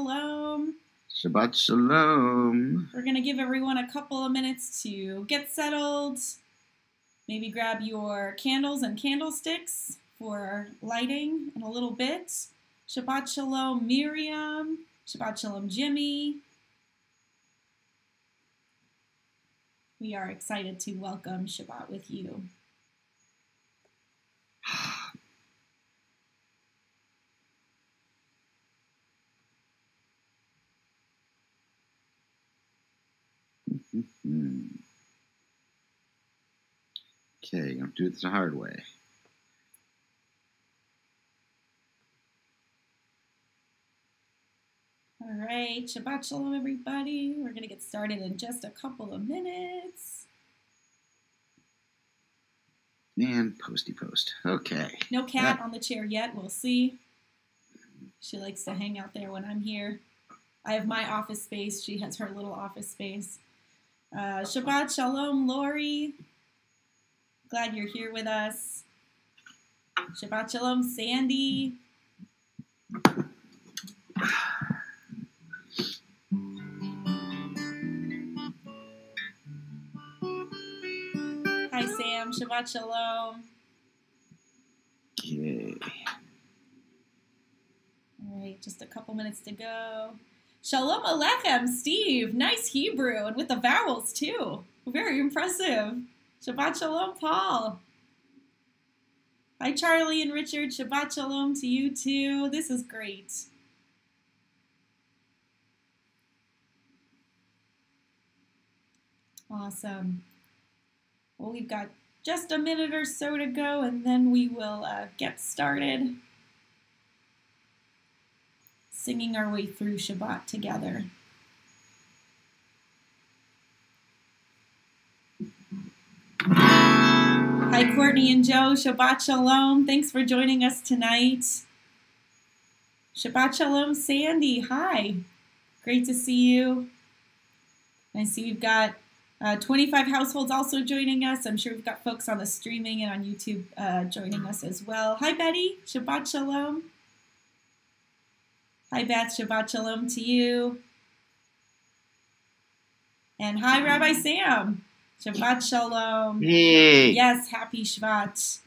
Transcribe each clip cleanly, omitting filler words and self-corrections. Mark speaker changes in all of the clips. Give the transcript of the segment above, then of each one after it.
Speaker 1: Shalom.
Speaker 2: Shabbat Shalom.
Speaker 1: We're going to give everyone a couple of minutes to get settled. Maybe grab your candles and candlesticks for lighting in a little bit. Shabbat Shalom, Miriam. Shabbat Shalom, Jimmy. We are excited to welcome Shabbat with you.
Speaker 2: Okay, I'm going to do this the hard way.
Speaker 1: All right, Shabbat Shalom, everybody. We're going to get started in just a couple of minutes.
Speaker 2: And posty post. Okay.
Speaker 1: No cat on the chair yet. We'll see. She likes to hang out there when I'm here. I have my office space. She has her little office space. Shabbat Shalom, Lori. Glad you're here with us. Shabbat Shalom, Sandy. Hi, Sam. Shabbat Shalom.
Speaker 2: Okay.
Speaker 1: All right, just a couple minutes to go. Shalom Alechem, Steve. Nice Hebrew, and with the vowels, too. Very impressive. Shabbat Shalom, Paul. Hi, Charlie and Richard. Shabbat Shalom to you, too. This is great. Awesome. Well, we've got just a minute or so to go, and then we will get started singing our way through Shabbat together. Hi, Courtney and Joe. Shabbat Shalom. Thanks for joining us tonight. Shabbat Shalom, Sandy. Hi. Great to see you. I see we've got 25 households also joining us. I'm sure we've got folks on the streaming and on YouTube joining us as well. Hi, Betty. Shabbat Shalom. Hi, Beth. Shabbat Shalom to you. And hi, Rabbi Sam. Shabbat Shalom.
Speaker 2: Hey.
Speaker 1: Yes, happy Shabbat.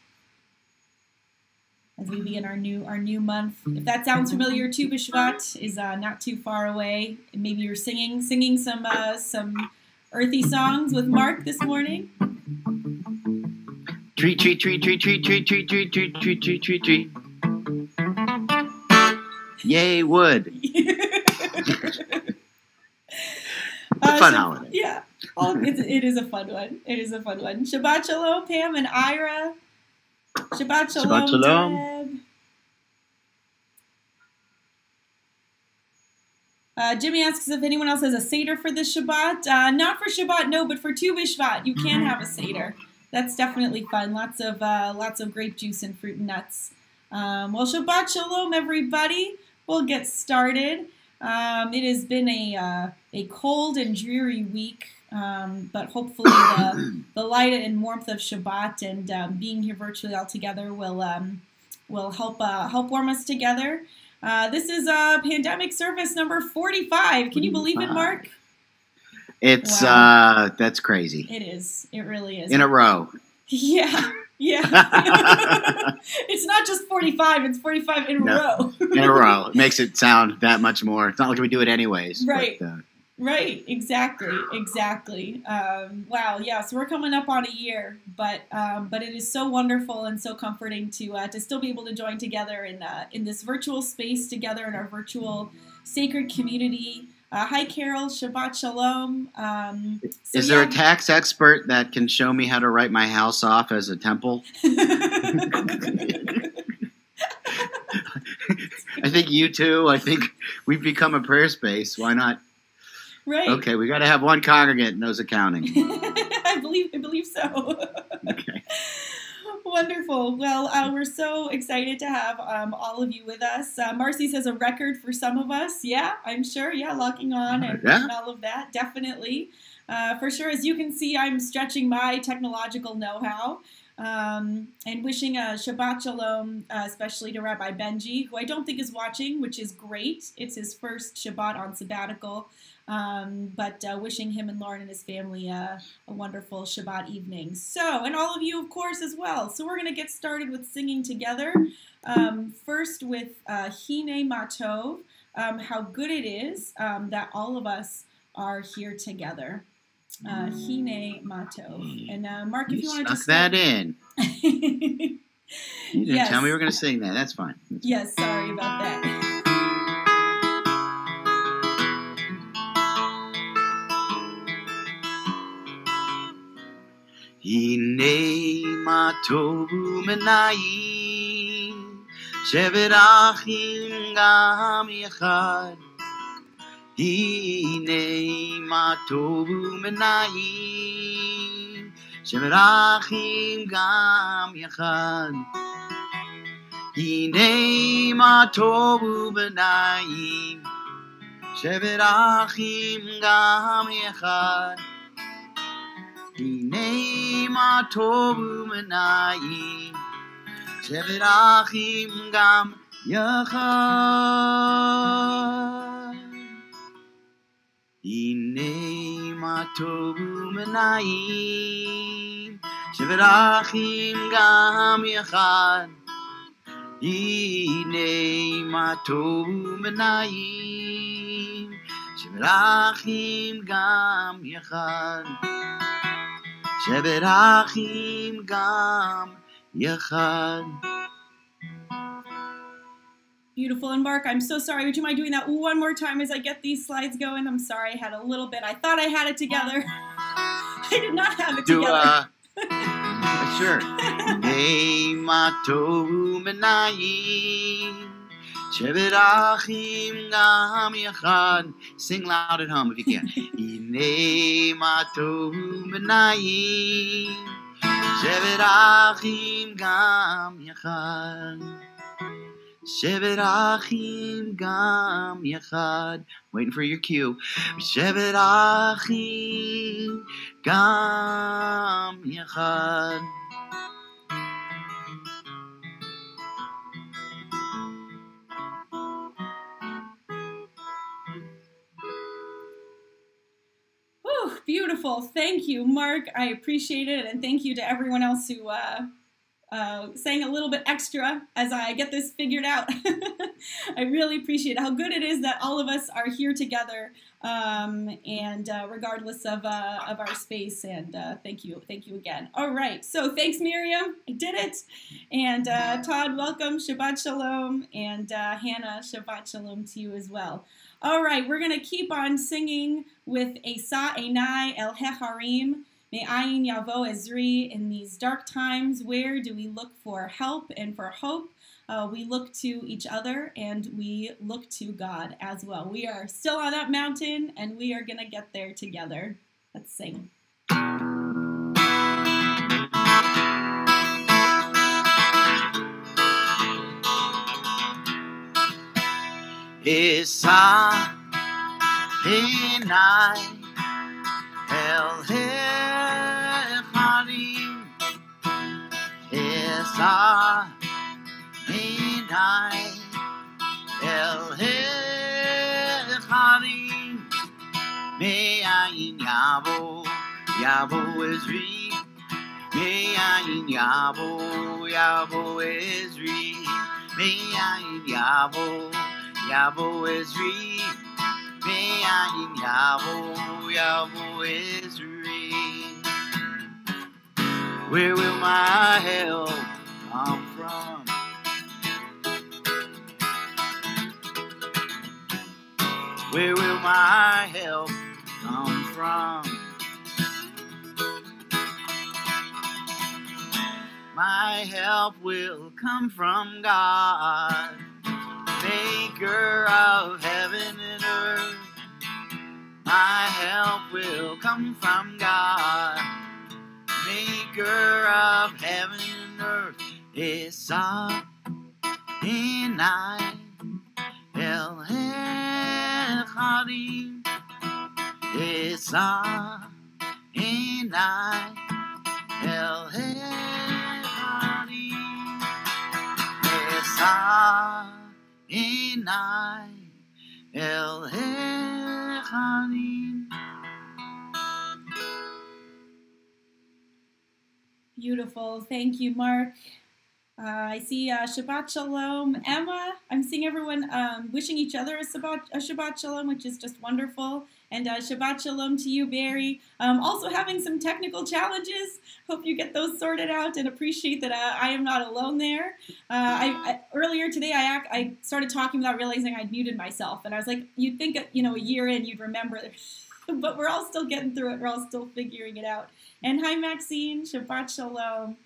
Speaker 1: As we begin our new month. If that sounds familiar, Tu B'Shvat is not too far away. And maybe you're singing some earthy songs with Mark this morning.
Speaker 2: Treat, treat, treat, treat, treat, treat, treat, treat, treat, treat, treat, treat, treat. Yay, wood. It's a fun holiday.
Speaker 1: Yeah, it is a fun one. It is a fun one. Shabbat Shalom, Pam and Ira. Shabbat Shalom,
Speaker 2: Shabbat Shalom.
Speaker 1: Deb. Jimmy asks if anyone else has a Seder for this Shabbat. Not for Shabbat, no, but for Tu B'Shvat, you can have a Seder. That's definitely fun. Lots of grape juice and fruit and nuts. Well, Shabbat Shalom, everybody. We'll get started. It has been a cold and dreary week, but hopefully the light and warmth of Shabbat and being here virtually all together will help warm us together. This is pandemic service number 45. Can you believe it, Mark?
Speaker 2: It's
Speaker 1: wow.
Speaker 2: That's crazy.
Speaker 1: It is. It really is.
Speaker 2: In a row.
Speaker 1: Yeah. Yeah. It's not just 45, it's 45 in a row.
Speaker 2: In a row. It makes it sound that much more. It's not like we do it anyways.
Speaker 1: Right.
Speaker 2: But,
Speaker 1: right. Exactly. Wow. Yeah. So we're coming up on a year, but it is so wonderful and so comforting to still be able to join together in this virtual space together in our virtual sacred community. Hi, Carol. Shabbat Shalom.
Speaker 2: Is there a tax expert that can show me how to write my house off as a temple? I think you too. I think we've become a prayer space. Why not?
Speaker 1: Right.
Speaker 2: Okay, we got to have one congregant knows accounting.
Speaker 1: I believe so.
Speaker 2: Okay.
Speaker 1: Wonderful. Well, we're so excited to have all of you with us. Marcy says a record for some of us. Yeah, I'm sure. Yeah, locking on and all of that. Definitely. For sure. As you can see, I'm stretching my technological know-how. And wishing a Shabbat Shalom, especially to Rabbi Benji, who I don't think is watching, which is great. It's his first Shabbat on sabbatical. But wishing him and Lauren and his family a wonderful Shabbat evening. So, and all of you, of course, as well. So we're going to get started with singing together. First with Hine Matov, how good it is that all of us are here together. Hine Matov. And Mark, if you want to just
Speaker 2: that in.
Speaker 1: You
Speaker 2: didn't tell me we were going to sing that. That's fine.
Speaker 1: Yes, sorry about that.
Speaker 2: Hine ma tovu menayim shevet achim gam yechad. Hine ma tovu menayim shevet achim gam yechad. Hine ma tovu menayim shevet achim gam yechad. Hine ma tovu menayim shevet achim gam yachad. Hine ma tovu menayim shevet achim gam yachad. Hine ma tovu menayim shevet achim gam yachad. Shevet achim gam yachad.
Speaker 1: Beautiful. And Mark, I'm so sorry. Would you mind doing that one more time as I get these slides going? I'm sorry, I had a little bit. I thought I had it together. I did not have it together.
Speaker 2: Sure. Hine ma tovu menayim shevet achim gam yachad. Sing loud at home if you can. Hine ma tovu menayim shevet achim gam yachad. Shevet achim gam yachad. Waiting for your cue. Shevet achim gam yachad.
Speaker 1: Whew, beautiful. Thank you, Mark. I appreciate it. And thank you to everyone else who sang a little bit extra as I get this figured out. I really appreciate how good it is that all of us are here together, and regardless of our space. And thank you again. All right, so thanks, Miriam. I did it. And Todd, welcome. Shabbat Shalom. And Hannah, Shabbat Shalom to you as well. All right, we're gonna keep on singing with Esa Einai El Hecharim. Me'ayin Yavo Ezri. In these dark times, where do we look for help and for hope? We look to each other and we look to God as well. We are still on that mountain and we are going to get there together. Let's sing.
Speaker 2: Esa Einai El Hecharim. Esa Einai El Hecharim. Me'ayin yavo Ezri. Me'ayin yavo Ezri. Me'ayin yavo Ezri. Me'ayin yavo Ezri. Where will my help come from? Where will my help come from? My help will come from God, maker of heaven and earth. My help will come from God, maker of heaven and earth. Esa Einai El Hecharim. Esa Einai El Hecharim. Chanin.
Speaker 1: Beautiful. Thank you, Mark. I see Shabbat Shalom. Emma, I'm seeing everyone wishing each other a Shabbat Shalom, which is just wonderful. And Shabbat Shalom to you, Barry. Also having some technical challenges. Hope you get those sorted out and appreciate that I am not alone there. Earlier today, I started talking without realizing I'd muted myself. And I was like, you'd think, a year in, you'd remember. But we're all still getting through it. We're all still figuring it out. And hi, Maxine. Shabbat Shalom.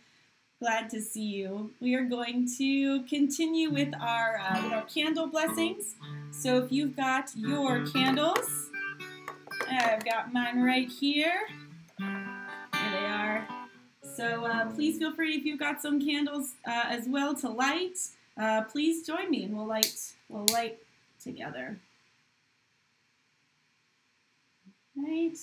Speaker 1: Glad to see you. We are going to continue with our candle blessings. So if you've got your candles, I've got mine right here. There they are. So please feel free, if you've got some candles as well to light, please join me and we'll light together. Right.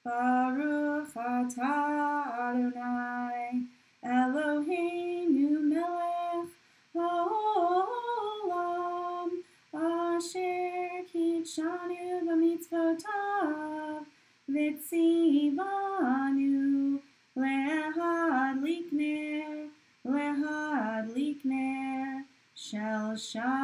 Speaker 1: Baruch atah Adonai Eloheinu melech haolam asher kitshanu b'mitzvotav v'tzivanu lehadlik ner shel Shabbat.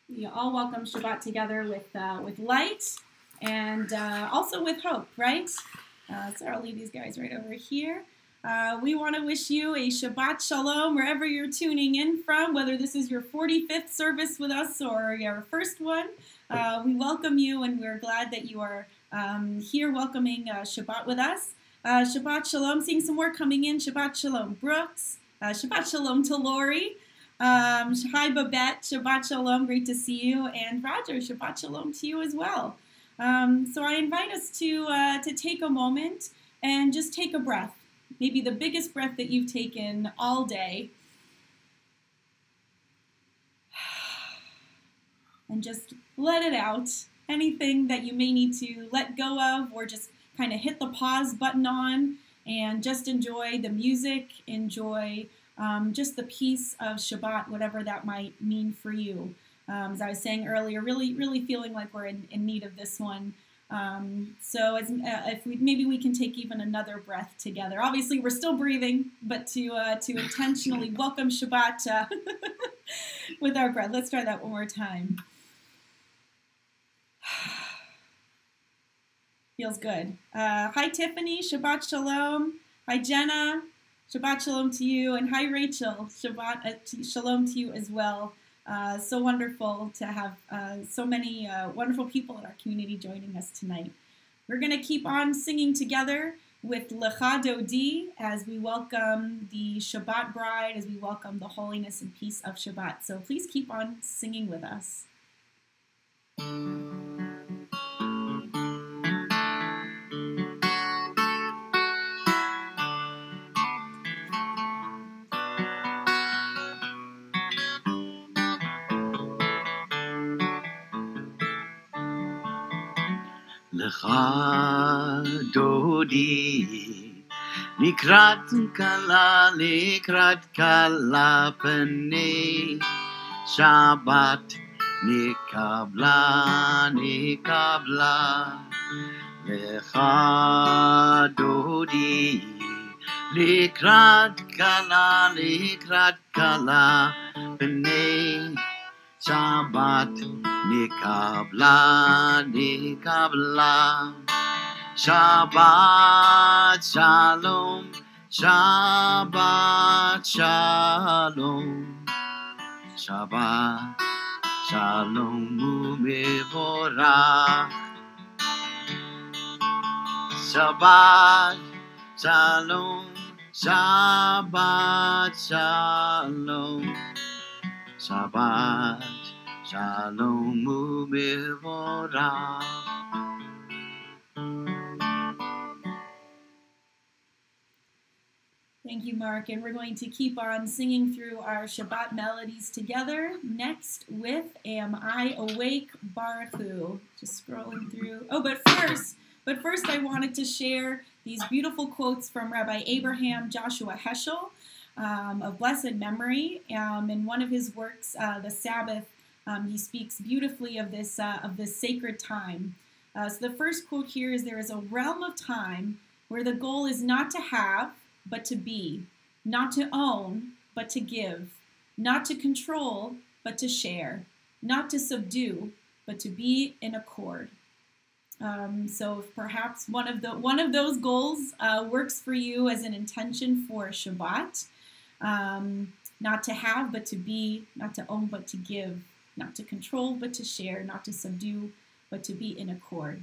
Speaker 1: We all welcome Shabbat together with light and also with hope, right? So I'll leave these guys right over here. We want to wish you a Shabbat Shalom wherever you're tuning in from, whether this is your 45th service with us or your first one. We welcome you and we're glad that you are here welcoming Shabbat with us. Shabbat Shalom, seeing some more coming in. Shabbat Shalom, Brooks. Shabbat Shalom to Lori. Hi, Babette. Shabbat Shalom. Great to see you. And Roger, Shabbat Shalom to you as well. So I invite us to take a moment and just take a breath. Maybe the biggest breath that you've taken all day. And just let it out. Anything that you may need to let go of or just kind of hit the pause button on and just enjoy the music, enjoy just the peace of Shabbat, whatever that might mean for you. As I was saying earlier, really feeling like we're in need of this one. So if maybe we can take even another breath together. Obviously, we're still breathing, but to intentionally welcome Shabbat with our breath. Let's try that one more time. Feels good. Hi, Tiffany. Shabbat Shalom. Hi, Jenna. Shabbat Shalom to you. And hi, Rachel. Shabbat Shalom to you as well. So wonderful to have so many wonderful people in our community joining us tonight. We're going to keep on singing together with Lecha Dodi as we welcome the Shabbat bride, as we welcome the holiness and peace of Shabbat. So please keep on singing with us.
Speaker 2: Lecha Dodi, לקראת כלה פני שבת נקבלה לך דודי לקראת כלה פני שבת נקבלה Shabbat Shalom, Shabbat Shalom, Shabbat Shalom u'mevorach. Shabbat Shalom, Shabbat Shalom, Shabbat Shalom u'mevorach.
Speaker 1: Thank you, Mark. And we're going to keep on singing through our Shabbat melodies together. Next with Am I Awake, Baruch Hu. Just scrolling through. Oh, but first, But first, I wanted to share these beautiful quotes from Rabbi Abraham Joshua Heschel of blessed memory. In one of his works, The Sabbath, he speaks beautifully of this sacred time. So the first quote here is, "There is a realm of time where the goal is not to have, but to be, not to own, but to give, not to control, but to share, not to subdue, but to be in accord." So if perhaps one of those goals works for you as an intention for Shabbat, not to have, but to be, not to own, but to give, not to control, but to share, not to subdue, but to be in accord.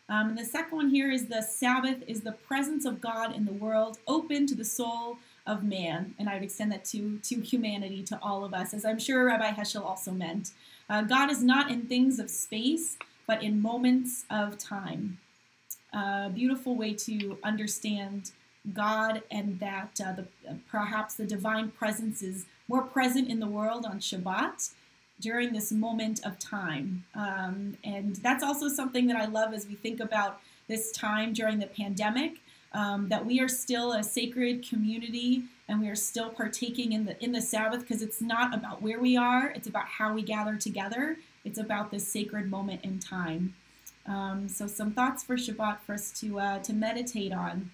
Speaker 1: And the second one here is, "The Sabbath is the presence of God in the world, open to the soul of man." And I would extend that to humanity, to all of us, as I'm sure Rabbi Heschel also meant. God is not in things of space, but in moments of time. A beautiful way to understand God, and that perhaps the divine presence is more present in the world on Shabbat during this moment of time. And that's also something that I love as we think about this time during the pandemic, that we are still a sacred community and we are still partaking in the Sabbath, because it's not about where we are, it's about how we gather together. It's about this sacred moment in time. So some thoughts for Shabbat for us to meditate on.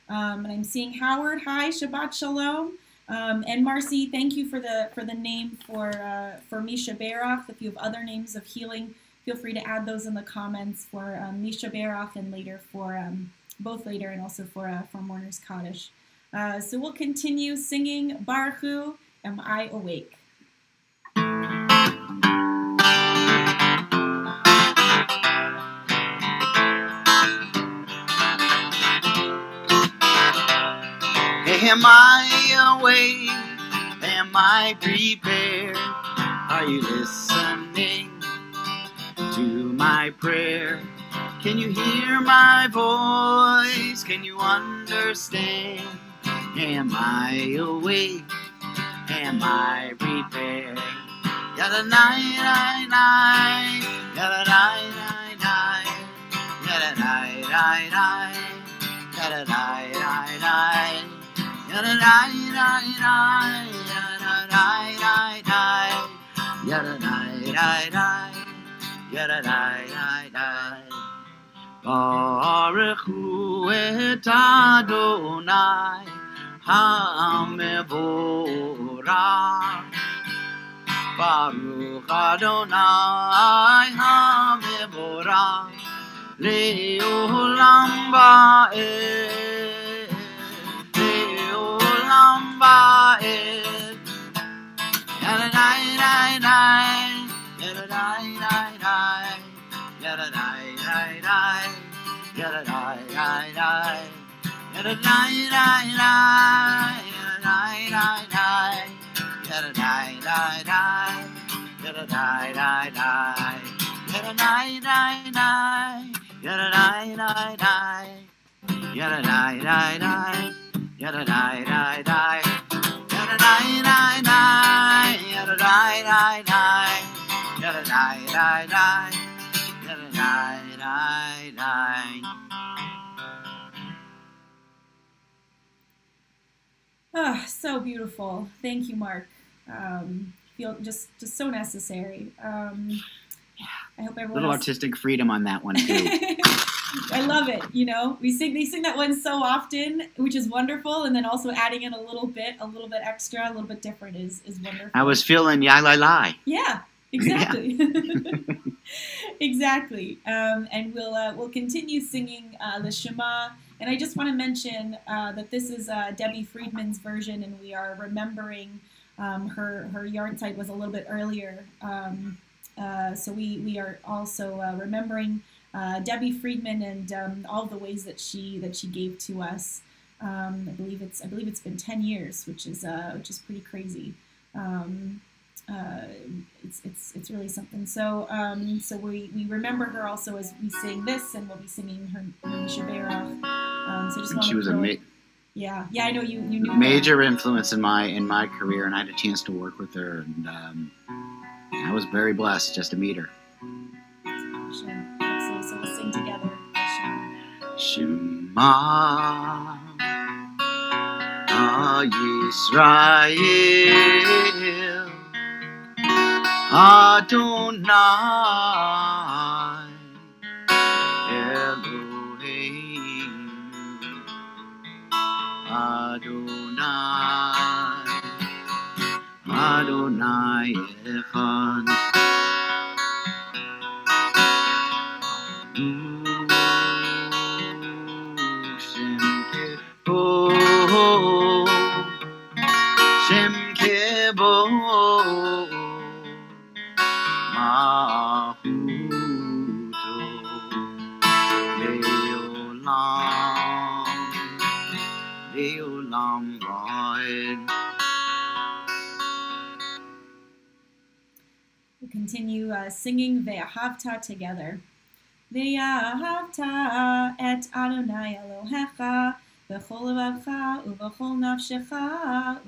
Speaker 1: And I'm seeing Howard. Hi, Shabbat Shalom. And Marcy, thank you for the name for Misha Berach. If you have other names of healing, feel free to add those in the comments for Misha Berach, and later for both later and also for Mourner's Kaddish. So we'll continue singing Baruch Hu, Am I Awake?
Speaker 2: Am I awake? Am I prepared? Are you listening to my prayer? Can you hear my voice? Can you understand? Am I awake? Am I prepared? Yada nine nine nine, yada nine nine nine, yada nine nine nine, yada nine nine nine. Yada nine nine nine, yada nine nine nine, yada nine nine nine, yada nine nine nine. Baruch Hu et Adonai HaMevorach. Baruch Adonai HaMevorach Le'olam Ba'ed. Yada nine nine nine, yada nine nine nine, yada nine nine nine, yada nine nine nine, yada nine nine nine, yada nine nine nine, yada nine nine nine, yada nine nine nine, yada nine nine nine, yada nine nine nine, yada nine nine nine. Yada nine nine nine, yada nine nine nine, yada nine nine nine, yada nine nine nine.
Speaker 1: Ah, so beautiful. Thank you, Mark. Feel just so necessary. I hope everyone.
Speaker 2: Little artistic freedom on that one too.
Speaker 1: I love it. You know, they sing that one so often, which is wonderful, and then also adding in a little bit extra, a little bit different is wonderful.
Speaker 2: I was feeling yai-lai-lai.
Speaker 1: Yeah, exactly. Yeah. Exactly. And we'll continue singing the Shema. And I just want to mention that this is Debbie Friedman's version, and we are remembering her yard site was a little bit earlier. So we are also remembering Debbie Friedman and all the ways that she gave to us. I believe it's been 10 years, which is pretty crazy. It's really something. So we remember her also as we sing this, and we'll be singing her Misha Berach. So just
Speaker 2: she was
Speaker 1: yeah, I know you knew
Speaker 2: major influence in my career, and I had a chance to work with her, and I was very blessed just to meet her.
Speaker 1: Sure. Absolutely. So we'll sing together.
Speaker 2: Shema Yisrael Adonai Eloheinu Adonai Adonai Echad Shem Kebo Mahuto Leolam Vaed.
Speaker 1: We'll continue singing Ve'ahavta together. Ve'ahavta et Adonai Elohecha V'chol levavcha uv'chol nafshecha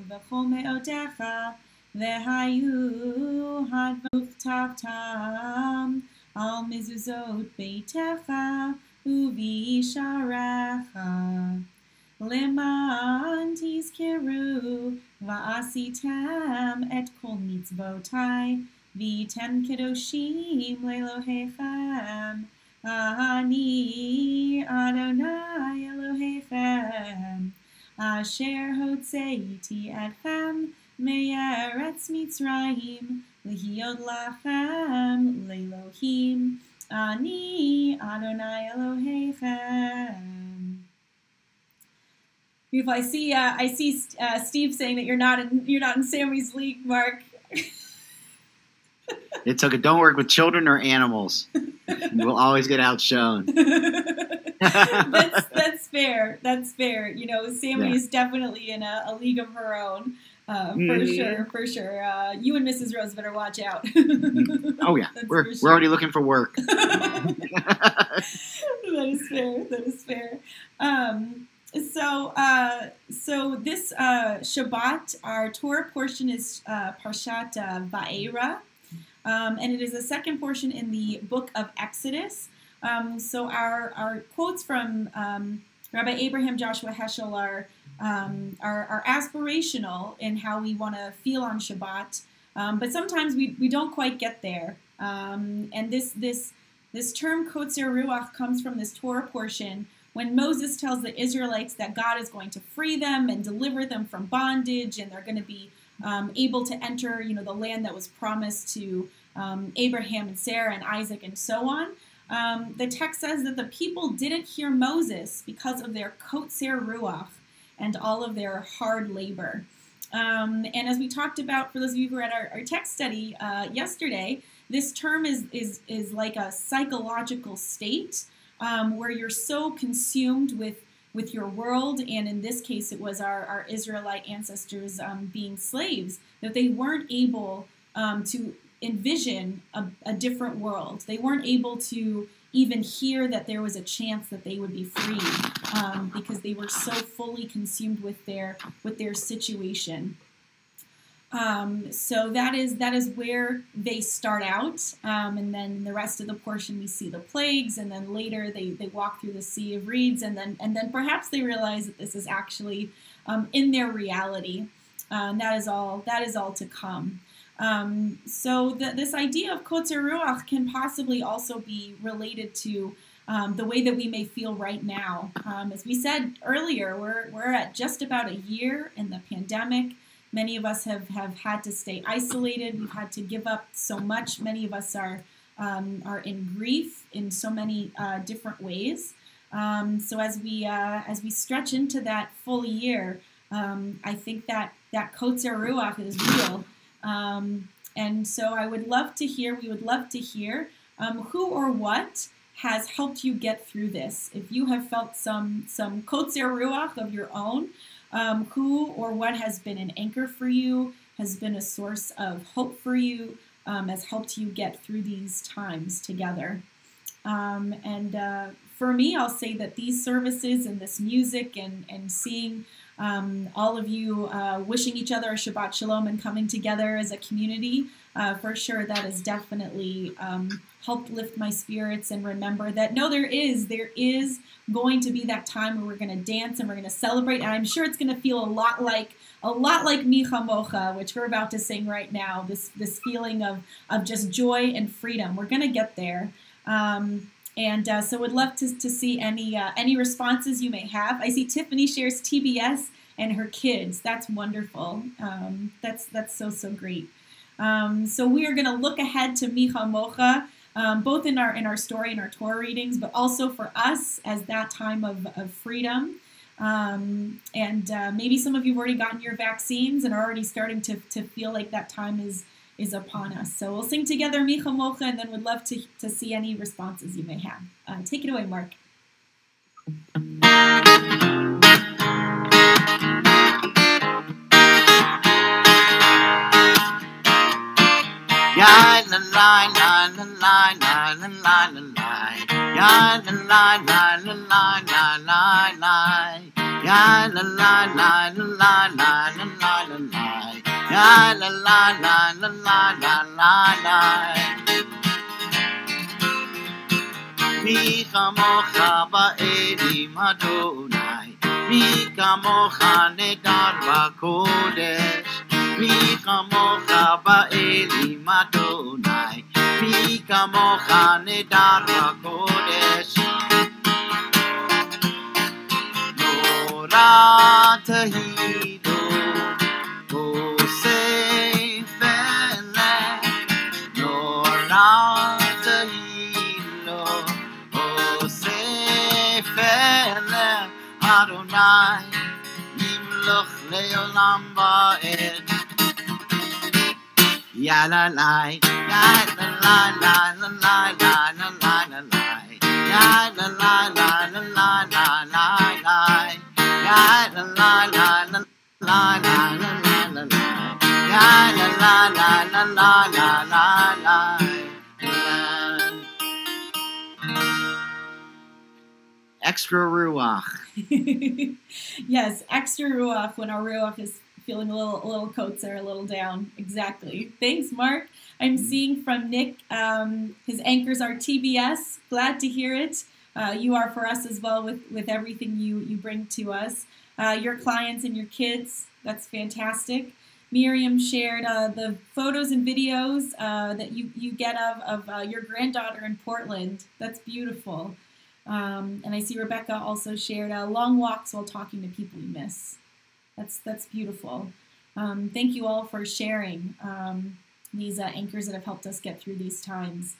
Speaker 1: uv'chol me'odecha Ve'hayu hadvaruch tavtam al mezuzot beitecha u'visharecha Leman tizkeru va'asitem et kol mitzvotai v'tem kedoshim le'Elohechem Ani Adonai Elohechem Asher hotzeiti etchem me'eretz Mitzrayim lihiyot lachem le'Elohim Ani Adonai Elohechem. Beautiful. I see Steve saying that you're not in Sammy's league, Mark.
Speaker 2: It's okay. Don't work with children or animals. We'll always get outshone.
Speaker 1: That's fair. That's fair. You know, Sammy is definitely in a league of her own. For sure. You and Mrs. Rose better watch out.
Speaker 2: Oh yeah, we're already looking for work.
Speaker 1: That is fair. So this Shabbat, our Torah portion is Parshat Va'era, and it is the second portion in the book of Exodus. So our quotes from Rabbi Abraham Joshua Heschel are aspirational in how we want to feel on Shabbat, but sometimes we don't quite get there. And this term Kotzer Ruach comes from this Torah portion when Moses tells the Israelites that God is going to free them and deliver them from bondage, and they're going to be able to enter, the land that was promised to Abraham and Sarah and Isaac and so on. The text says that the people didn't hear Moses because of their Kotzer Ruach and all of their hard labor. And as we talked about, for those of you who were at our text study yesterday, this term is like a psychological state where you're so consumed with your world, and in this case it was our Israelite ancestors being slaves, that they weren't able to envision a different world. They weren't able to even hear that there was a chance that they would be free because they were so fully consumed with their situation. So that is where they start out, and then the rest of the portion we see the plagues, and then later they walk through the Sea of Reeds, and then perhaps they realize that this is actually in their reality. That is all to come. So this idea of Kotzer Ruach can possibly also be related to the way that we may feel right now. As we said earlier, we're at just about a year in the pandemic. Many of us have had to stay isolated. We've had to give up so much. Many of us are in grief in so many different ways. So as we stretch into that full year, I think that Kotzer Ruach is real. And so we would love to hear who or what has helped you get through this. If you have felt some Kotzer Ruach of your own, who or what has been an anchor for you, has been a source of hope for you, has helped you get through these times together. And for me, I'll say that these services and this music and seeing all of you wishing each other a Shabbat Shalom and coming together as a community. For sure, that has definitely helped lift my spirits and remember that, no, there is going to be that time where we're going to dance and we're going to celebrate. And I'm sure it's going to feel a lot like Micha Mocha, which we're about to sing right now, this feeling of just joy and freedom. We're going to get there. So would love to see any responses you may have. I see Tiffany shares TBS and her kids. That's wonderful. That's so great. So we are going to look ahead to Micha Mocha, both in our story and our Torah readings, but also for us as that time of freedom. Maybe some of you have already gotten your vaccines and are already starting to feel like that time is upon us. So we'll sing together Micha Mocha, and then would love to see any responses you may have. Take it away, Mark.
Speaker 2: Ya la la la la la la la la la la. Ya la la la la la la la la. Ya la la la la la la la la la. Ya la la la la la la la la. Mi kamocha ba'edim Adonai. Mi kamocha nedar b'kodesh. Mi kamocha ba'elim Adonai, mi kamocha nedar b'kodesh. Nora tahido, osef eleh. Nora tahido, osef eleh. Adonai, yimloch le'olam ba'ed. Ya la la, ya la la la la la la la la la la. Ya la la la la la la la la. Ya la la la la la la la la la la. Ya la la la la la la la la. Extra ruach.
Speaker 1: Yes, extra ruach when our ruach is feeling a little kotzer, a little down. Exactly. Thanks, Mark. I'm seeing from Nick, his anchors are TBS. Glad to hear it. You are for us as well with everything you bring to us. Your clients and your kids, that's fantastic. Miriam shared the photos and videos that you get of your granddaughter in Portland. That's beautiful. And I see Rebecca also shared long walks while talking to people you miss. That's beautiful. Thank you all for sharing these anchors that have helped us get through these times.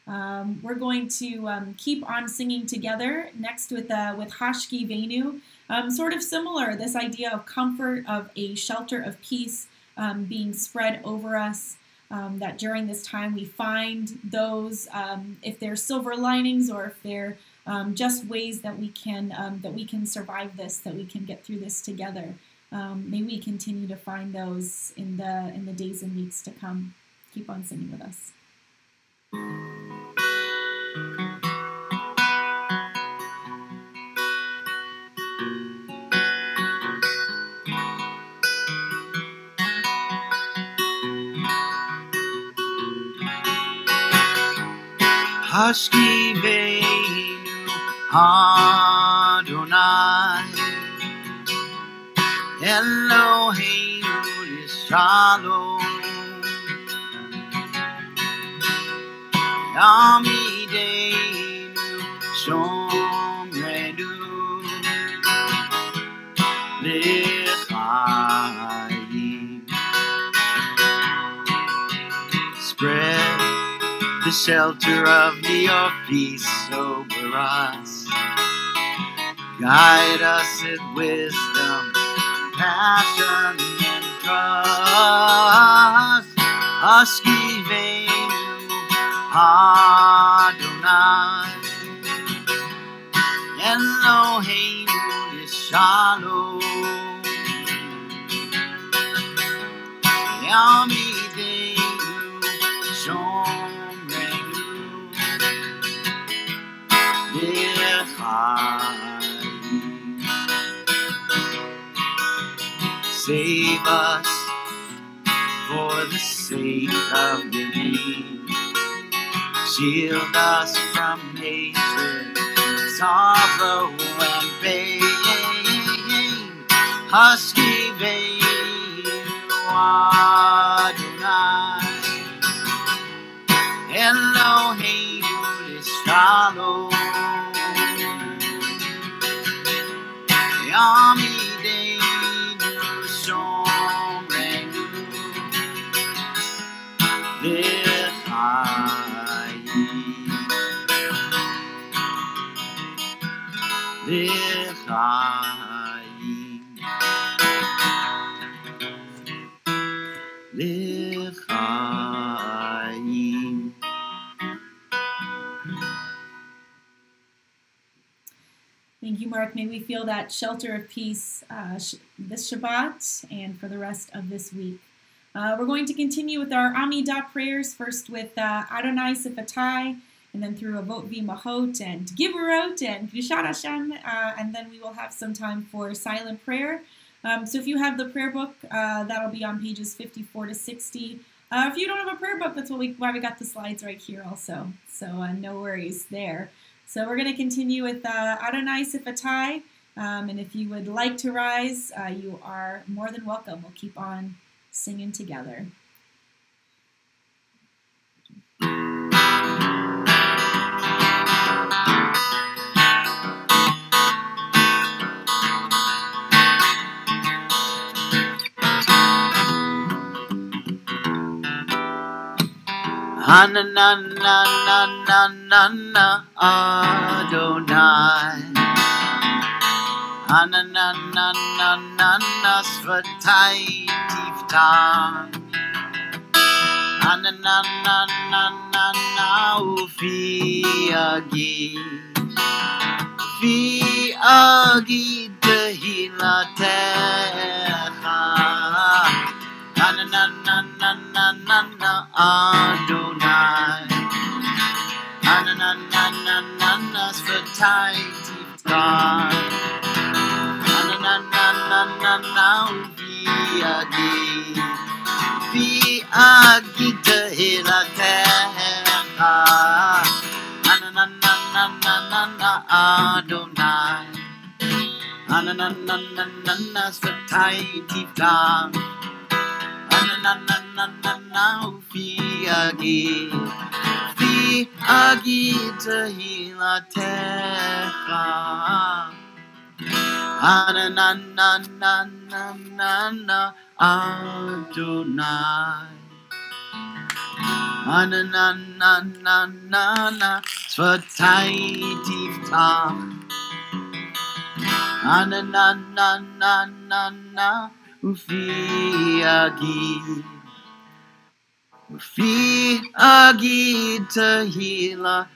Speaker 1: We're going to keep on singing together next with Hashki Venu. Sort of similar, this idea of comfort, of a shelter of peace being spread over us, that during this time we find those, if they're silver linings or if they're just ways that we can survive this, that we can get through this together. May we continue to find those in the days and weeks to come. Keep on singing with us.
Speaker 2: Hashki Venu Adonai Eloheinu Shalom Yamideinu Shomrenu L'chaim. Spread the shelter of your peace over us. Guide us in wisdom, passion, and trust. Hashki Venu Adonai Eloheinu Shalom Yamideinu Shomrenu L'chaim. Save us for the sake of your name. Shield us from hatred, sorrow, and pain. Hashkiveinu Adonai, Eloheinu Shalom. Yamideinu Shomrenu L'chaim, L'chaim.
Speaker 1: Thank you, Mark. May we feel that shelter of peace this Shabbat and for the rest of this week. We're going to continue with our Amidah prayers, first with Adonai Sifatai, and then through Avot V'Imahot and Giburot and Kedushat Hashem, and then we will have some time for silent prayer. So if you have the prayer book, that'll be on pages 54 to 60. If you don't have a prayer book, that's why we got the slides right here also. So no worries there. So we're going to continue with Adonai Sifatai, and if you would like to rise, you are more than welcome. We'll keep on singing together.
Speaker 2: Anananananana Adonai, Anananananana Sfatai Tiftach, Anananananana Ufi Agid Tehilatecha, Anananananana Adonai, Anananananana Sfatai Tiftach, Anananananana Ufi Agid Tehilatecha, Anananananana Adonai, Anananananana Sfatai Tiftach, Anananananana Ufi Agid Tehilatecha, Anananananana Adonai, Anananananana Sfatai Tiftach, Anananananana Ufi Agid Tehilatecha.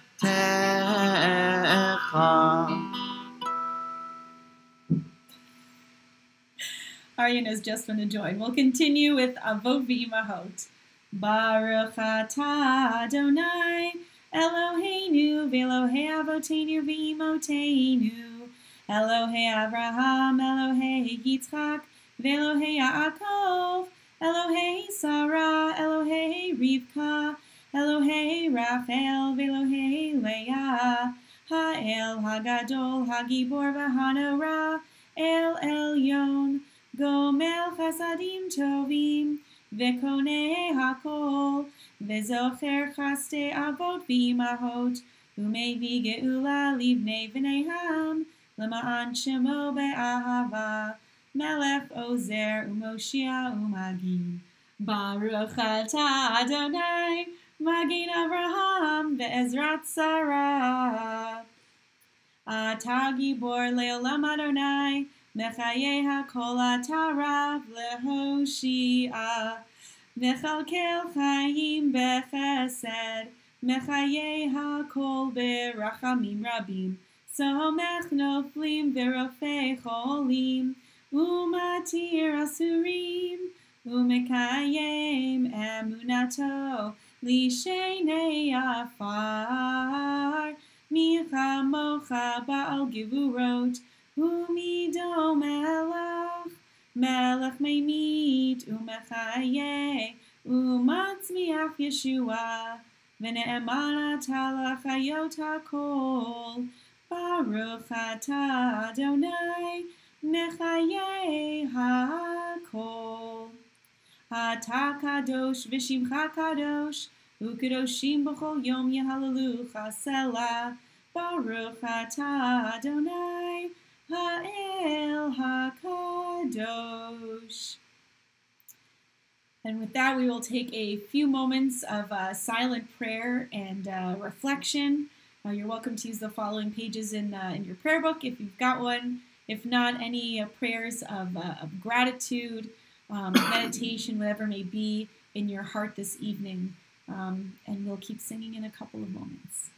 Speaker 1: Aryan is just going to join. We'll continue with Avot V'Imahot. Baruch atah Adonai Eloheinu v'Elohei Avoteinu v'Imoteinu, Elohei Avraham, Elohei Yitzchak, v'Elohei Yaakov, Elohei Sarah, Elohei Rivka, Elohei Rachel, v'Elohei Leah, Ha'el Hagadol, Hagibor v'Hanora, El Elyon, Gomel Chasadim Tovim, V'Konei Hakol, V'Zocher Chaste Avot V'Imahot, U'Mevi Geula Livnei V'Nei L'ma'an Shemo Be'ahava, Melech Ozer U'Moshia U'Magin. Baruch atah Adonai, Magin Avraham Ve'ezrat Sarah. Atah Gibor Le'olam Adonai, Mechaye HaKol Atarav Lehoshia. Mechalkel Chaim Bechesed, Mechaye HaKol Berachamim Rabim. Somech Noflim V'Rofei Cholim, Umatir Asurim, Umekayem Emunato, Lishenei Afar, Michamocha Baal Givurot, Umido Melach, melech meimit umechaye umatzmiach Yeshua v'ne'eman ata l'chayot hakol Baruch atah Adonai mechaye hakol Ata kadosh v'shimcha kadosh u'kadoshim b'chol yom yehalelucha selah Baruch atah Adonai ha'el hakadosh. And with that, we will take a few moments of silent prayer and reflection. You're welcome to use the following pages in your prayer book if you've got one. If not, any prayers of gratitude, meditation, whatever may be in your heart this evening. And we'll keep singing in a couple of moments.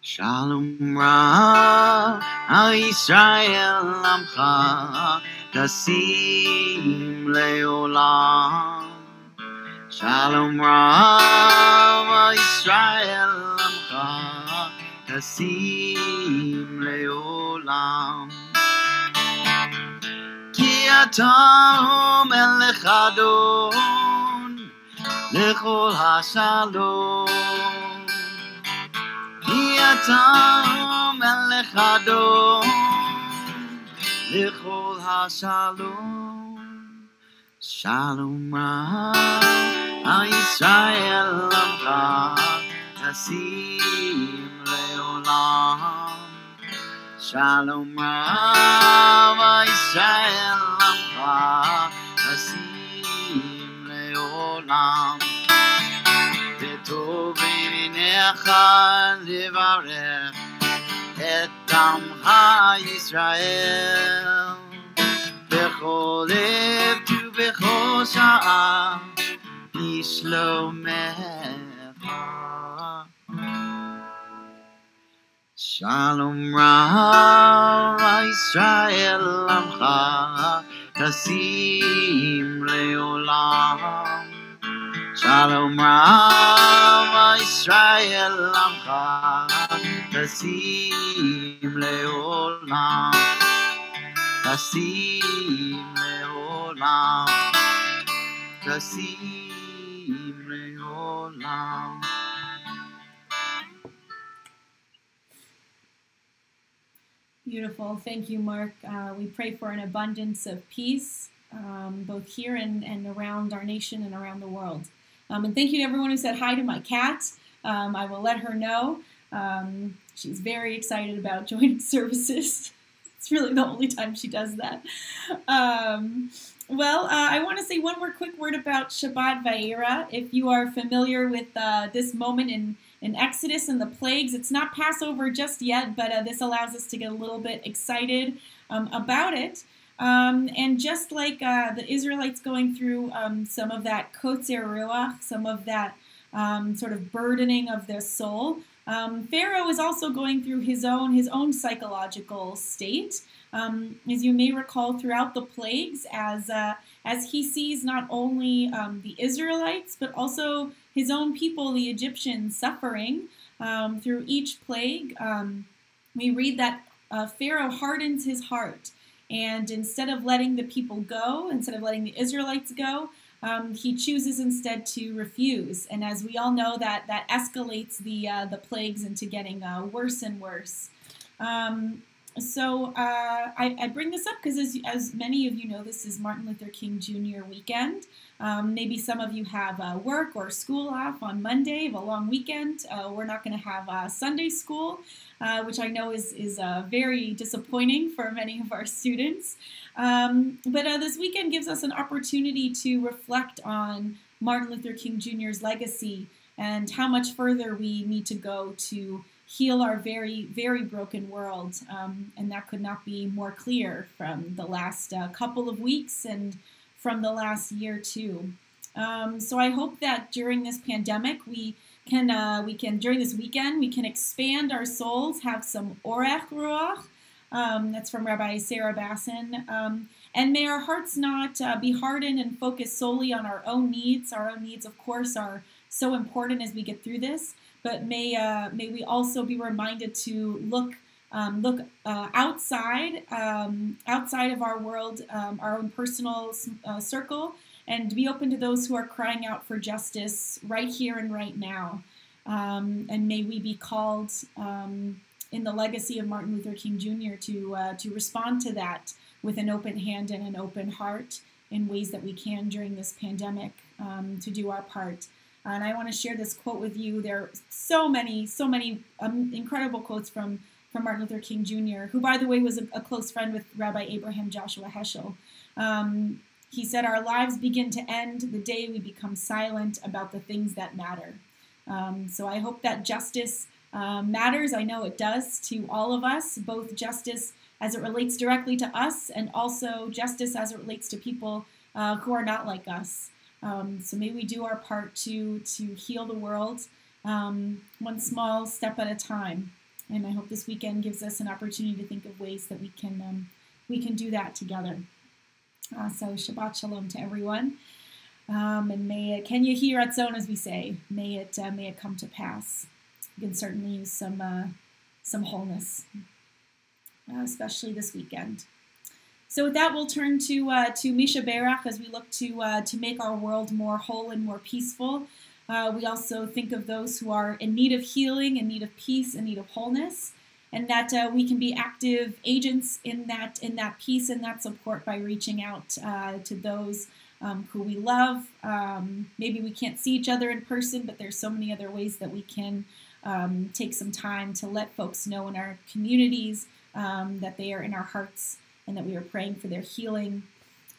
Speaker 2: Shalom Rav al Yisrael Amcha Tasim Leolam. Shalom Rav al Yisrael Amcha Tasim Leolam. Ki ata melech Adon lechol hashalom. Ata melech Adon lechol hashalom. Shalom Rav al Yisrael Amcha tasim leolam. Shalom Rav al Yisrael Amcha tasim leolam. V'tov b'minecha levarech et amcha Yisrael b'chol lev ובכל שעה בשלומך. שלום רב ישראל עמך תשים לעולם. שלום רב ישראל עמך תשים לעולם. תשים לעולם. תשים לעולם.
Speaker 1: Beautiful. Thank you, Mark. We pray for an abundance of peace, both here and around our nation and around the world. And thank you to everyone who said hi to my cat. I will let her know. She's very excited about joining services. It's really the only time she does that. I want to say one more quick word about Shabbat Vayera. If you are familiar with this moment in Exodus and the plagues, it's not Passover just yet, but this allows us to get a little bit excited about it. And just like the Israelites going through some of that kotzer ruach, some of that sort of burdening of their soul, Pharaoh is also going through his own psychological state. As you may recall, throughout the plagues, as he sees not only the Israelites, but also his own people, the Egyptians, suffering through each plague, we read that Pharaoh hardens his heart. And instead of letting the people go, instead of letting the Israelites go, he chooses instead to refuse. And as we all know, that escalates the plagues into getting worse and worse. I bring this up because, as many of you know, this is Martin Luther King Jr. weekend. Maybe some of you have work or school off on Monday, a long weekend. We're not going to have Sunday school, which I know is very disappointing for many of our students. But this weekend gives us an opportunity to reflect on Martin Luther King Jr.'s legacy and how much further we need to go to heal our very, very broken world. And that could not be more clear from the last couple of weeks and from the last year too. So I hope that during this pandemic, we can during this weekend, we can expand our souls, have some orech ruach. That's from Rabbi Sarah Bassin. And may our hearts not be hardened and focused solely on our own needs. Our own needs, of course, are so important as we get through this. But may we also be reminded to look outside of our world, our own personal circle, and be open to those who are crying out for justice right here and right now. And may we be called in the legacy of Martin Luther King Jr. to respond to that with an open hand and an open heart in ways that we can during this pandemic, to do our part. And I want to share this quote with you. There are so many incredible quotes from Martin Luther King Jr., who, by the way, was a close friend with Rabbi Abraham Joshua Heschel. He said, "Our lives begin to end the day we become silent about the things that matter." So I hope that justice matters. I know it does to all of us, both justice as it relates directly to us and also justice as it relates to people who are not like us. So may we do our part to heal the world, one small step at a time. And I hope this weekend gives us an opportunity to think of ways that we can do that together. So Shabbat Shalom to everyone, and may it Ken Yehi Ratzon, as we say, may it come to pass. We can certainly use some wholeness, especially this weekend. So with that, we'll turn to Misha Berach as we look to make our world more whole and more peaceful. We also think of those who are in need of healing, in need of peace, in need of wholeness, and that we can be active agents in that peace and that support by reaching out to those who we love. Maybe we can't see each other in person, but there's so many other ways that we can take some time to let folks know in our communities that they are in our hearts and that we are praying for their healing.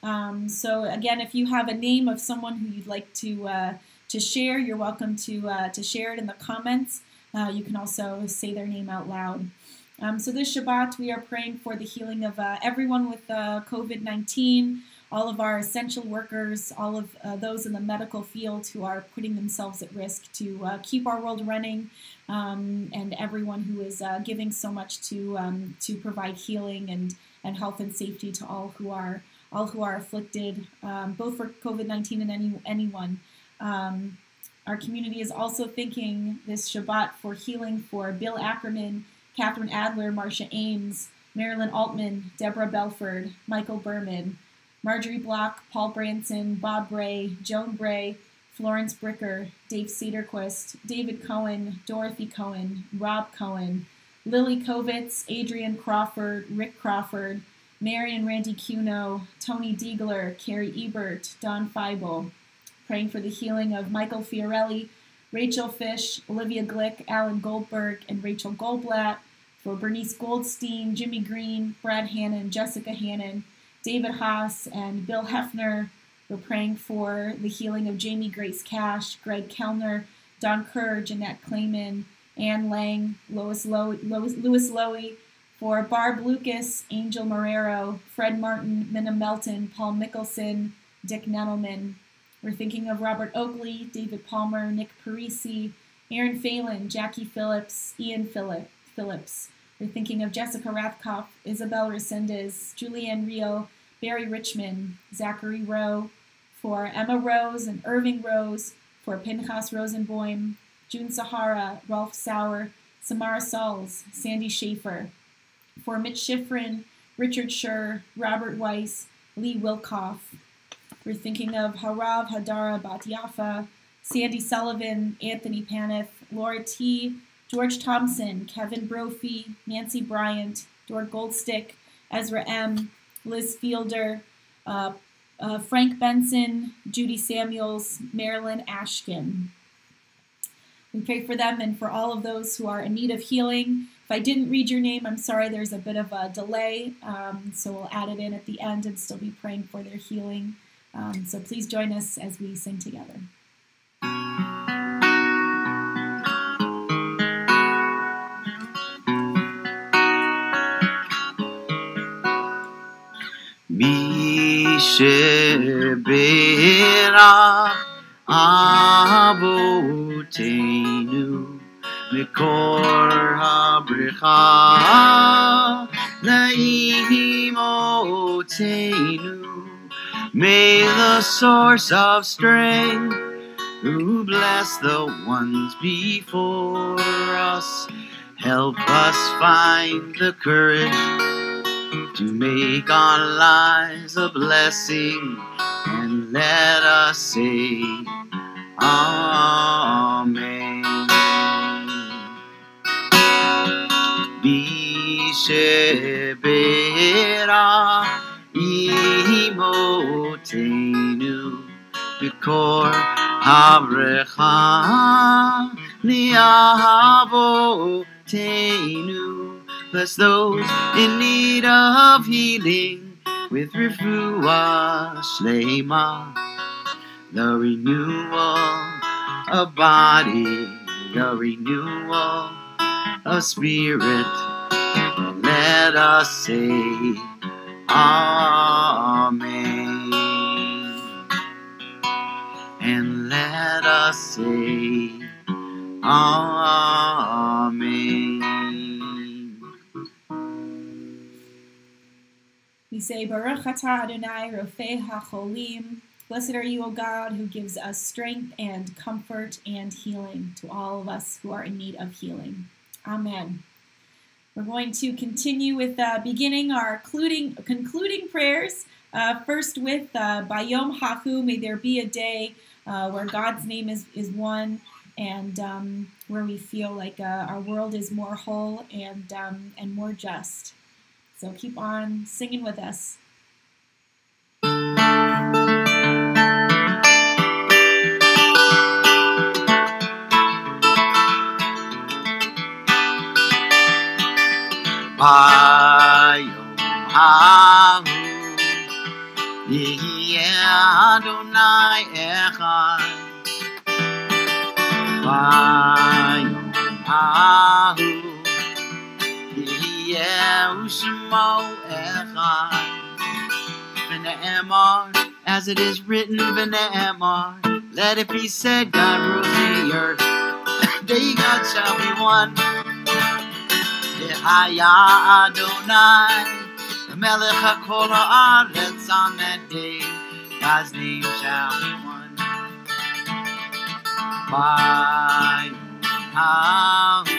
Speaker 1: So again, if you have a name of someone who you'd like to share, you're welcome to share it in the comments. You can also say their name out loud. So this Shabbat, we are praying for the healing of everyone with COVID-19, all of our essential workers, all of those in the medical field who are putting themselves at risk to keep our world running, and everyone who is giving so much to provide healing and health and safety to all who are afflicted, both for COVID-19 and anyone. Our community is also thanking this Shabbat for healing for Bill Ackerman, Catherine Adler, Marcia Ames, Marilyn Altman, Deborah Belford, Michael Berman, Marjorie Block, Paul Branson, Bob Bray, Joan Bray, Florence Bricker, Dave Cederquist, David Cohen, Dorothy Cohen, Rob Cohen, Lily Kovitz, Adrian Crawford, Rick Crawford, Mary and Randy Cuno, Tony Diegler, Carrie Ebert, Don Feibel. Praying for the healing of Michael Fiorelli, Rachel Fish, Olivia Glick, Alan Goldberg, and Rachel Goldblatt. For Bernice Goldstein, Jimmy Green, Brad Hannon, Jessica Hannon, David Haas, and Bill Hefner. We're praying for the healing of Jamie Grace Cash, Greg Kellner, Don Kerr, Jeanette Clayman, Ann Lang, Louis Lowy. For Barb Lucas, Angel Marrero, Fred Martin, Minna Melton, Paul Mickelson, Dick Nettleman. We're thinking of Robert Oakley, David Palmer, Nick Parisi, Aaron Phelan, Jackie Phillips, Ian Phillips. We're thinking of Jessica Rathkoff, Isabel Resendez, Julianne Rio, Barry Richmond, Zachary Rowe. For Emma Rose and Irving Rose. For Pinchas Rosenboim, June Sahara, Rolf Sauer, Samara Sauls, Sandy Schaefer. For Mitch Schifrin, Richard Scher, Robert Weiss, Lee Wilkoff. We're thinking of Harav Hadara Bat Yafa, Sandy Sullivan, Anthony Paneth, Laura T., George Thompson, Kevin Brophy, Nancy Bryant, Dort Goldstick, Ezra M., Liz Fielder, Frank Benson, Judy Samuels, Marilyn Ashkin. We pray for them and for all of those who are in need of healing. If I didn't read your name, I'm sorry, there's a bit of a delay, so we'll add it in at the end and still be praying for their healing. So please join us as we sing together.
Speaker 2: Mi sheberach Avotenu Mikor habricha Laimotenu. May the source of strength, who bless the ones before us, help us find the courage to make our lives a blessing, and let us say Amen. Bisheberach Imotenu Bikor Havrecha Li'avotenu. Bless those in need of healing with refuah shlema, the renewal of body, the renewal of spirit. Let us say Amen, and let us say Amen.
Speaker 1: We say, Baruch atah Adonai Rofei HaCholim. Blessed are you, O God, who gives us strength and comfort and healing to all of us who are in need of healing. Amen. We're going to continue with beginning our concluding prayers. First with Bayom Hahu, may there be a day where God's name is one, and where we feel like our world is more whole and more just. So keep on singing with us.
Speaker 2: Bayom Hahu Yeh Adonai Echad. Bayom Hahu Yeh U'Shemo Echad. V'ne'emar, as it is written, V'ne'emar, let it be said, God rules the earth. Day God shall be one. Yehaya Adonai, the Melech HaKol Haaretz. On that day, God's name shall be one. Bayom Hahu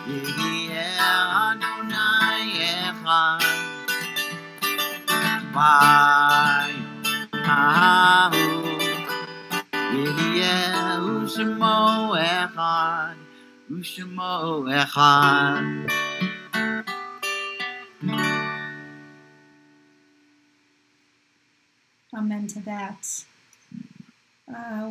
Speaker 2: Yeh Adonai Echad. Bayom Hahu Yeh U'Shemo Echad. U'Shemo Echad.
Speaker 1: Amen to that.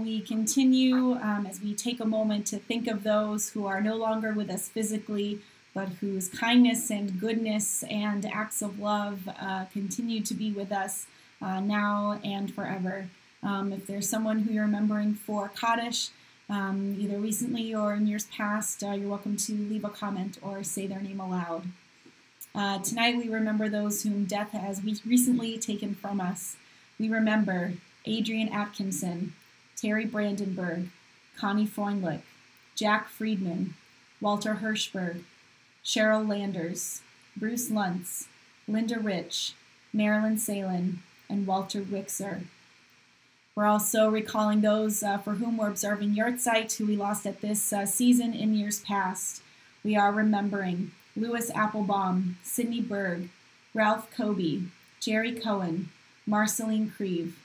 Speaker 1: We continue as we take a moment to think of those who are no longer with us physically, but whose kindness and goodness and acts of love continue to be with us now and forever. If there's someone who you're remembering for Kaddish, either recently or in years past, you're welcome to leave a comment or say their name aloud. Tonight we remember those whom death has recently taken from us. We remember Adrian Atkinson, Terry Brandenburg, Connie Freundlich, Jack Friedman, Walter Hirschberg, Cheryl Landers, Bruce Luntz, Linda Rich, Marilyn Salen, and Walter Wixer. We're also recalling those for whom we're observing Yahrzeit, who we lost at this season in years past. We are remembering Louis Applebaum, Sidney Berg, Ralph Kobe, Jerry Cohen, Marceline Creve,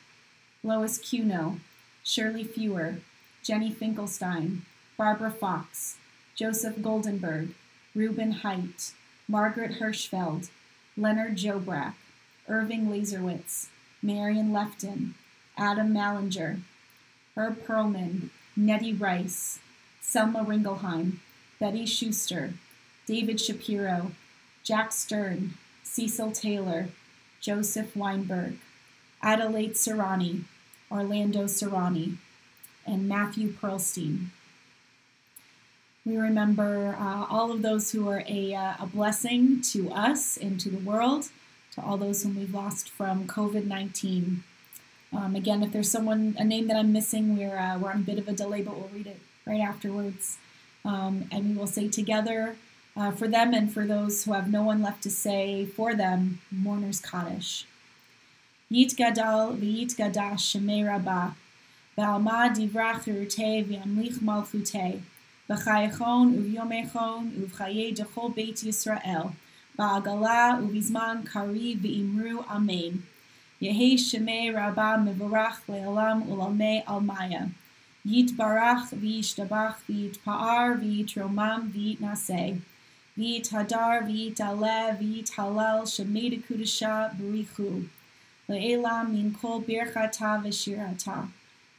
Speaker 1: Lois Cuno, Shirley Fewer, Jenny Finkelstein, Barbara Fox, Joseph Goldenberg, Reuben Height, Margaret Hirschfeld, Leonard Jobrack, Irving Laserwitz, Marion Lefton, Adam Mallinger, Herb Perlman, Nettie Rice, Selma Ringelheim, Betty Schuster, David Shapiro, Jack Stern, Cecil Taylor, Joseph Weinberg, Adelaide Serrani, Orlando Serrani, and Matthew Pearlstein. We remember all of those who are a blessing to us and to the world, to all those whom we've lost from COVID-19. Again, if there's a name that I'm missing, we're on a bit of a delay, but we'll read it right afterwards. And we will say together for them and for those who have no one left to say for them, Mourner's Kaddish. Yit Gadal v'yit Gadash Shemei Rabbah, Ba'alma divrach Hirutei v'yamlich malchutei, B'chayechon uvyomechon uvchaye dechol Beit Yisrael, Ba'agala uvizman kari v'imru Amen. Yehi Shemei Rabbah mevorach le'olam ulamei almaya. Yit barach v'yishtabach v'yitpa'ar v'yitromam v'yitnaseh. V'yit hadar v'yit aleh v'yit halal Shemei dekudesha b'richu. Le'elam min kol birchata v'shirata.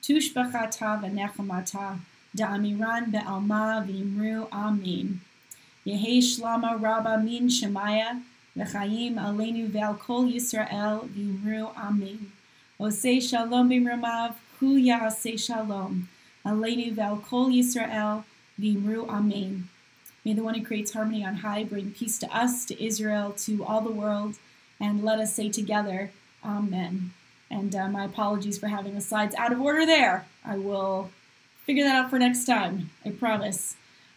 Speaker 1: Tushbachata v'nechamata. Da'amiran be'alma v'imru Amen. Yehi shlama rabba min shemaya. V'chayim aleinu ve'al kol Yisrael v'imru Amen. Osei shalom b'imrumav, hu ya'asei shalom. Aleinu ve'al kol Yisrael v'imru Amen. May the one who creates harmony on high bring peace to us, to Israel, to all the world, and let us say together, Amen. And my apologies for having the slides out of order there. I will figure that out for next time, I promise.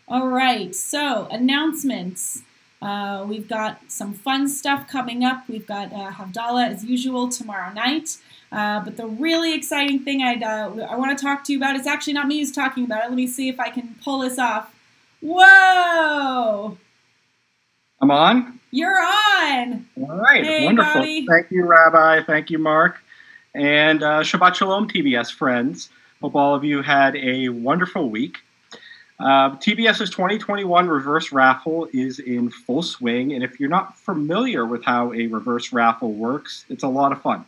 Speaker 1: All right, so announcements. We've got some fun stuff coming up. We've got Havdalah as usual tomorrow night. But the really exciting thing I want to talk to you about, it's actually not me who's talking about it. Let me see if I can pull this off. Whoa!
Speaker 3: I'm on?
Speaker 1: You're on!
Speaker 3: All right,
Speaker 1: hey,
Speaker 3: wonderful.
Speaker 1: Bobby.
Speaker 3: Thank you, Rabbi. Thank you, Mark. And Shabbat Shalom, TBS friends. Hope all of you had a wonderful week. TBS's 2021 reverse raffle is in full swing, and if you're not familiar with how a reverse raffle works, it's a lot of fun.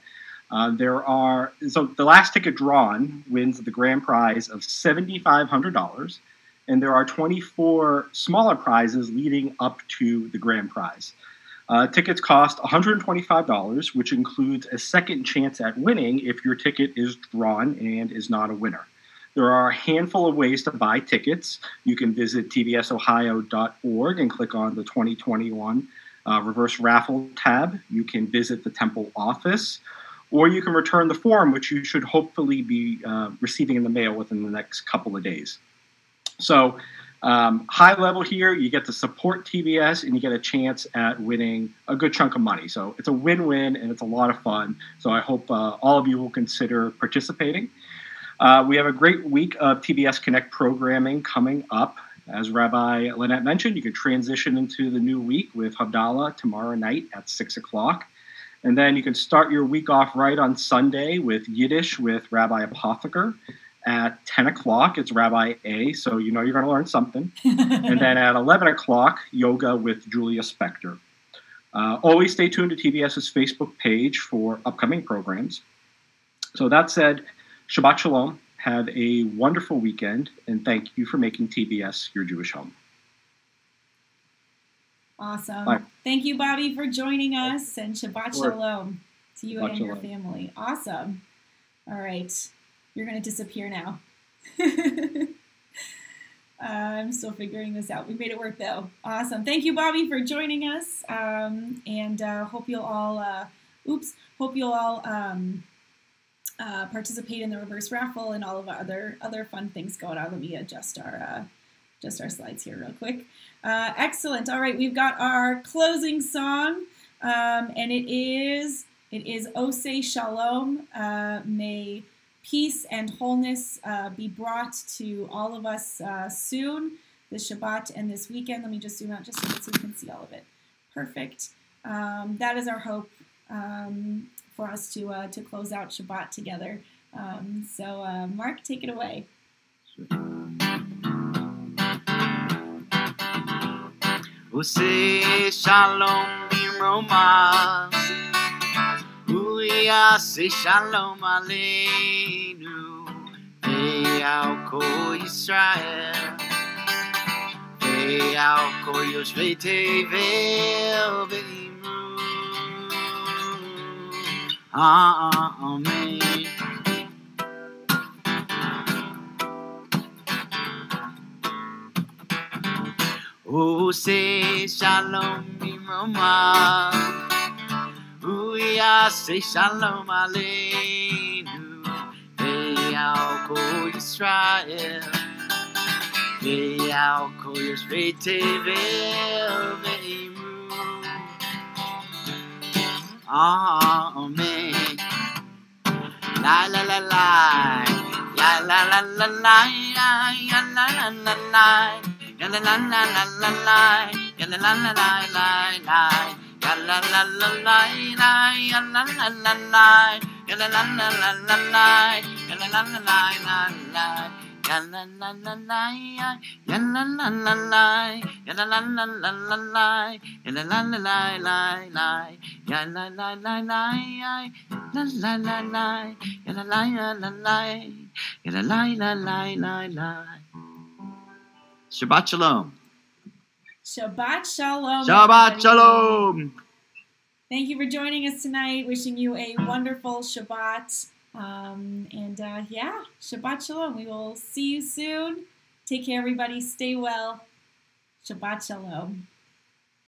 Speaker 3: So the last ticket drawn wins the grand prize of $7,500, and there are 24 smaller prizes leading up to the grand prize. Tickets cost $125, which includes a second chance at winning if your ticket is drawn and is not a winner. There are a handful of ways to buy tickets. You can visit tbsohio.org and click on the 2021 reverse raffle tab. You can visit the Temple office, or you can return the form, which you should hopefully be receiving in the mail within the next couple of days. So high level here, you get to support TBS and you get a chance at winning a good chunk of money. So it's a win-win and it's a lot of fun. So I hope all of you will consider participating. We have a great week of TBS Connect programming coming up. As Rabbi Lynette mentioned, you can transition into the new week with Havdalah tomorrow night at 6 o'clock. And then you can start your week off right on Sunday with Yiddish with Rabbi Apotheker. At 10 o'clock, it's Rabbi A, so you know you're going to learn something. And then at 11 o'clock, yoga with Julia Spector. Always stay tuned to TBS's Facebook page for upcoming programs. So that said, Shabbat Shalom, have a wonderful weekend, and thank you for making TBS your Jewish home.
Speaker 1: Awesome.
Speaker 3: Bye.
Speaker 1: Thank you, Bobby, for joining us, and Shabbat
Speaker 3: Sure.
Speaker 1: Shalom to you
Speaker 3: Shabbat
Speaker 1: and your
Speaker 3: Shalom.
Speaker 1: family. Awesome. All right. You're going to disappear now. I'm still figuring this out. We made it work, though. Awesome. Thank you, Bobby, for joining us, and hope you'll all participate in the reverse raffle and all of our other fun things going on. Let me adjust our slides here real quick. Excellent. All right, we've got our closing song, and it is Osei Shalom. May peace and wholeness be brought to all of us soon, this Shabbat and this weekend. Let me just zoom out just a bit so we can see all of it. Perfect. That is our hope for us to close out Shabbat together. So Mark, take it away.
Speaker 2: Ose shalom bimroma. Uyase shalom aleinu. Ve'al kol Yisrael. Ve'al kol yoshvei tevel ve'imru. Amen. Ose shalom bimroma. Uyase shalom aleinu. Ve'al kol Yisrael. Ve'al kol yoshvei tevel ve'imru. Amen. La la la la, la la la la la, la la la la la. La la la la la la la, la la la la la la, la la la la la la, la la la la la, la la la la la la, la la la la la la. La la la la la, la la la la la, la la la la la la la, la la la la la la, la la la la la, la la la la, la la la la la, la la la la la. Shabbat Shalom.
Speaker 1: Shabbat Shalom.
Speaker 2: Shabbat
Speaker 1: everybody.
Speaker 2: Shalom.
Speaker 1: Thank you for joining us tonight. Wishing you a wonderful Shabbat. Shabbat Shalom. We will see you soon. Take care, everybody. Stay well. Shabbat Shalom.